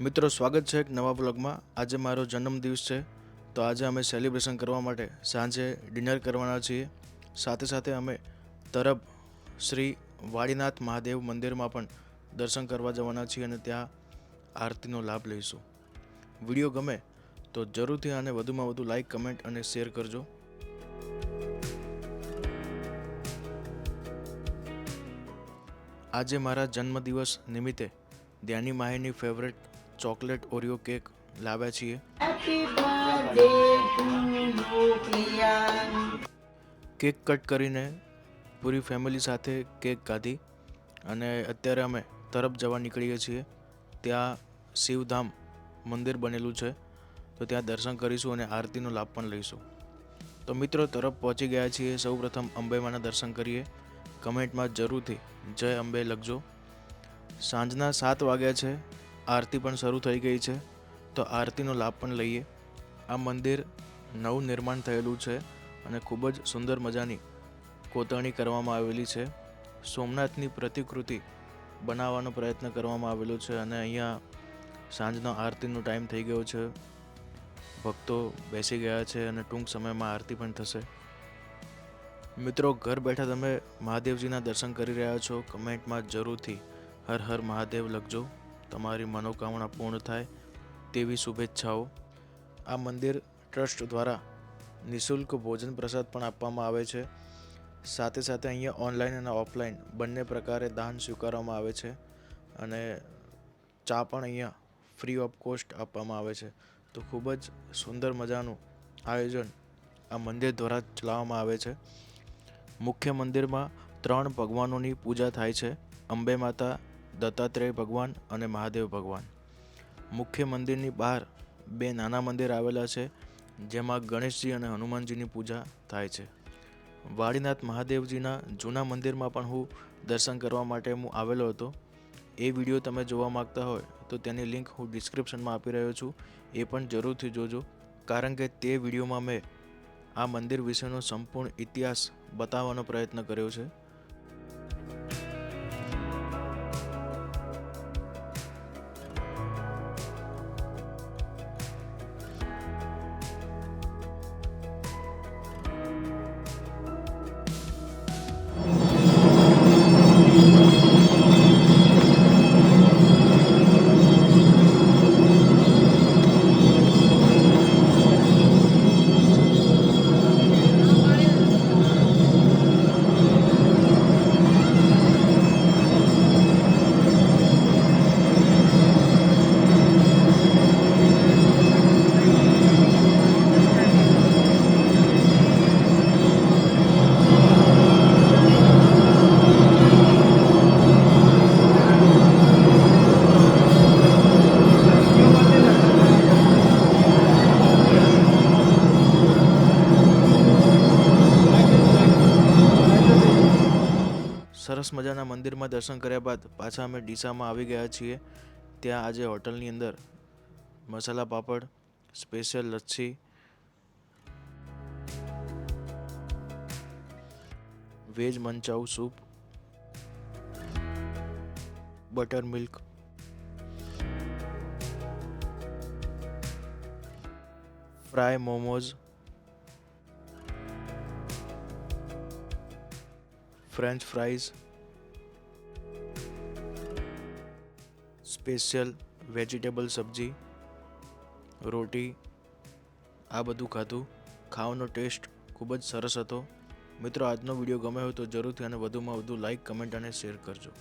મિત્રો સ્વાગત છે એક નવા બ્લોગમાં। આજે મારો જન્મદિવસ છે, તો આજે અમે સેલિબ્રેશન કરવા માટે સાંજે ડિનર કરવાના છીએ। સાથે સાથે અમે તરબ શ્રી વાડીનાથ મહાદેવ મંદિરમાં પણ દર્શન કરવા જવાના છીએ અને ત્યાં આરતીનો લાભ લઈશું। વિડીયો ગમે તો જરૂરથી આને વધુમાં વધુ લાઈક, કમેન્ટ અને શેર કરજો। આજે મારા જન્મદિવસ નિમિત્તે ધ્યાની Mahini favourite chocolate Oreo cake લાવ્યા છીએ। કેક કટ કરીને પૂરી ફેમિલી સાથે કેક કાઢી અને અત્યારે અમે તરફ જવા નીકળીએ છીએ। ત્યાં શિવધામ મંદિર બનેલું છે, તો ત્યાં દર્શન કરીશું અને આરતીનો લાભ પણ લઈશું। તો મિત્રો તરફ પહોંચી ગયા છીએ। સૌપ્રથમ અંબેમાના દર્શન કરીએ। કમેન્ટમાં જરૂરથી જય અંબે લખજો। સાંજના 7 વાગ્યા છે, આરતી પણ શરૂ થઈ ગઈ છે, તો આરતીનો લાભ પણ લઈએ। આ મંદિર નવું નિર્માણ થયેલું છે અને ખૂબ જ સુંદર મજાની કોતરણી કરવામાં આવેલી છે। સોમનાથની પ્રતિકૃતિ બનાવવાનો પ્રયત્ન કરવામાં આવેલો છે અને અહીંયા સાંજનો આરતીનો ટાઈમ થઈ ગયો છે। ભક્તો બેસી ગયા છે અને ટૂંક સમયમાં આરતી પણ થશે। મિત્રો ઘર બેઠા તમે મહાદેવજીના દર્શન કરી રહ્યા છો। કમેન્ટમાં જરૂરથી હર હર મહાદેવ લખજો। તમારી મનોકામના પૂર્ણ થાય તેવી શુભેચ્છાઓ। આ મંદિર ટ્રસ્ટ દ્વારા નિઃશુલ્ક ભોજન પ્રસાદ પણ આપવામાં આવે છે। સાથે સાથે અહીંયા ઓનલાઈન અને ઓફલાઈન બંને પ્રકારે દાન સ્વીકારવામાં આવે છે અને ચા પણ અહીંયા ફ્રી ઓફ કોસ્ટ આપવામાં આવે છે। તો ખૂબ જ સુંદર મજાનું આયોજન આ મંદિર દ્વારા ચલાવવામાં આવે છે। મુખ્ય મંદિરમાં 3 ભગવાનોની પૂજા થાય છે: અંબે માતા, દત્તાત્રેય ભગવાન અને મહાદેવ ભગવાન। મુખ્ય મંદિરની બહાર 2 નાના મંદિર આવેલા છે, જેમાં ગણેશજી અને હનુમાનજીની પૂજા થાય છે। વાડીનાથ મહાદેવજીના જૂના મંદિરમાં પણ હું દર્શન કરવા માટે આવેલો હતો। એ વિડીયો તમે જોવા માંગતા હોય તો તેની લિંક હું ડિસ્ક્રિપ્શનમાં આપી રહ્યો છું, એ પણ જરૂરથી જોજો, કારણ કે તે વિડીયોમાં મેં આ મંદિર વિશેનો સંપૂર્ણ ઇતિહાસ બતાવવાનો પ્રયત્ન કર્યો છે। સરસ મજાના મંદિરમાં દર્શન કર્યા બાદ પાછા અમે ડીસામાં આવી ગયા છીએ। ત્યાં આજે હોટલની અંદર masala papad, special lassi, veg manchow soup, butter milk, fry momos, French fries, special vegetable સબ્જી, રોટી, આ બધું ખાધું। ખાવાનો ટેસ્ટ ખૂબ જ સરસ હતો। મિત્રો આજનો વિડીયો ગમ્યો હોય તો જરૂરથી અને વધુમાં વધુ લાઈક, કમેન્ટ અને શેર કરજો।